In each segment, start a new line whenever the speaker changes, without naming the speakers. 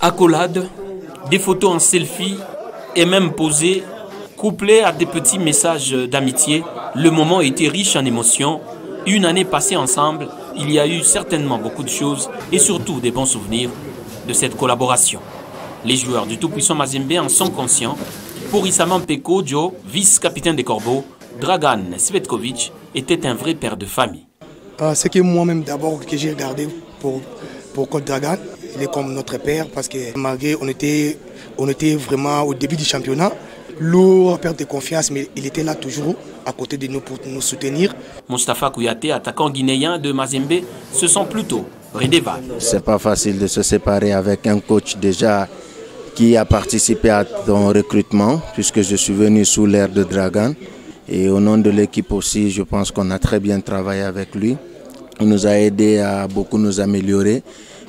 Accolades, des photos en selfie et même posées, couplées à des petits messages d'amitié, le moment était riche en émotions. Une année passée ensemble, il y a eu certainement beaucoup de choses et surtout des bons souvenirs de cette collaboration. Les joueurs du tout-puissant Mazembe en sont conscients. Pour Issama Mpeko Dio, vice-capitaine des Corbeaux, Dragan Cvetkovic était un vrai père de famille.
C'est que moi-même d'abord que j'ai regardé pour Coach Dragan, il est comme notre père parce que malgré on était vraiment au début du championnat, lourd, perte de confiance, mais il était là toujours à côté de nous pour nous soutenir.
Moustapha Kouyaté, attaquant guinéen de Mazembe, se sent plutôt redevable.
C'est pas facile de se séparer avec un coach déjà qui a participé à ton recrutement, puisque je suis venu sous l'ère de Dragan. Et au nom de l'équipe aussi, je pense qu'on a très bien travaillé avec lui. Il nous a aidé à beaucoup nous améliorer.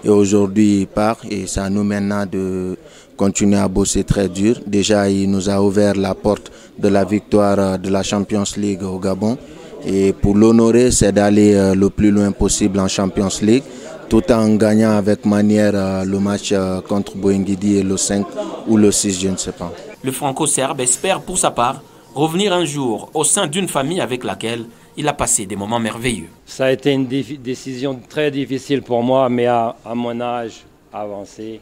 Et aujourd'hui, il part et c'est à nous maintenant de continuer à bosser très dur. Déjà, il nous a ouvert la porte de la victoire de la Champions League au Gabon. Et pour l'honorer, c'est d'aller le plus loin possible en Champions League, tout en gagnant avec manière le match contre Boenguidi et le 5 ou le 6, je ne sais pas.
Le franco-serbe espère pour sa part revenir un jour au sein d'une famille avec laquelle il a passé des moments merveilleux.
Ça a été une décision très difficile pour moi, mais à mon âge avancé,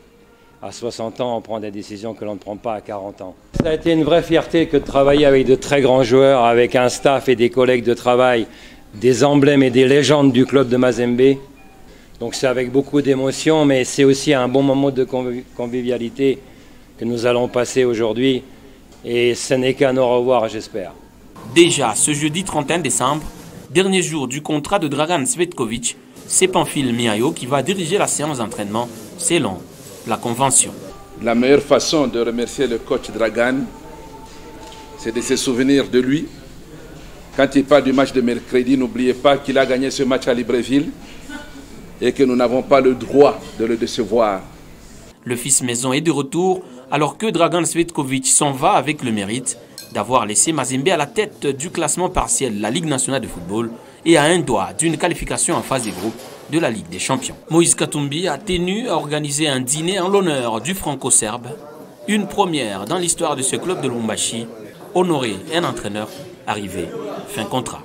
à 60 ans, on prend des décisions que l'on ne prend pas à 40 ans. Ça a été une vraie fierté que de travailler avec de très grands joueurs, avec un staff et des collègues de travail, des emblèmes et des légendes du club de Mazembe. Donc c'est avec beaucoup d'émotion, mais c'est aussi un bon moment de convivialité que nous allons passer aujourd'hui. Et ce n'est qu'un au revoir, j'espère.
Déjà, ce jeudi 31 décembre, dernier jour du contrat de Dragan Cvetkovic, c'est Pamphile Miayo qui va diriger la séance d'entraînement selon la convention.
La meilleure façon de remercier le coach Dragan, c'est de se souvenir de lui. Quand il parle du match de mercredi, n'oubliez pas qu'il a gagné ce match à Libreville et que nous n'avons pas le droit de le décevoir.
Le fils maison est de retour alors que Dragan Cvetkovic s'en va avec le mérite d'avoir laissé Mazembe à la tête du classement partiel de la Ligue nationale de football et à un doigt d'une qualification en phase des groupes de la Ligue des champions. Moïse Katumbi a tenu à organiser un dîner en l'honneur du franco-serbe, une première dans l'histoire de ce club de Lubumbashi, honorer un entraîneur arrivé fin contrat.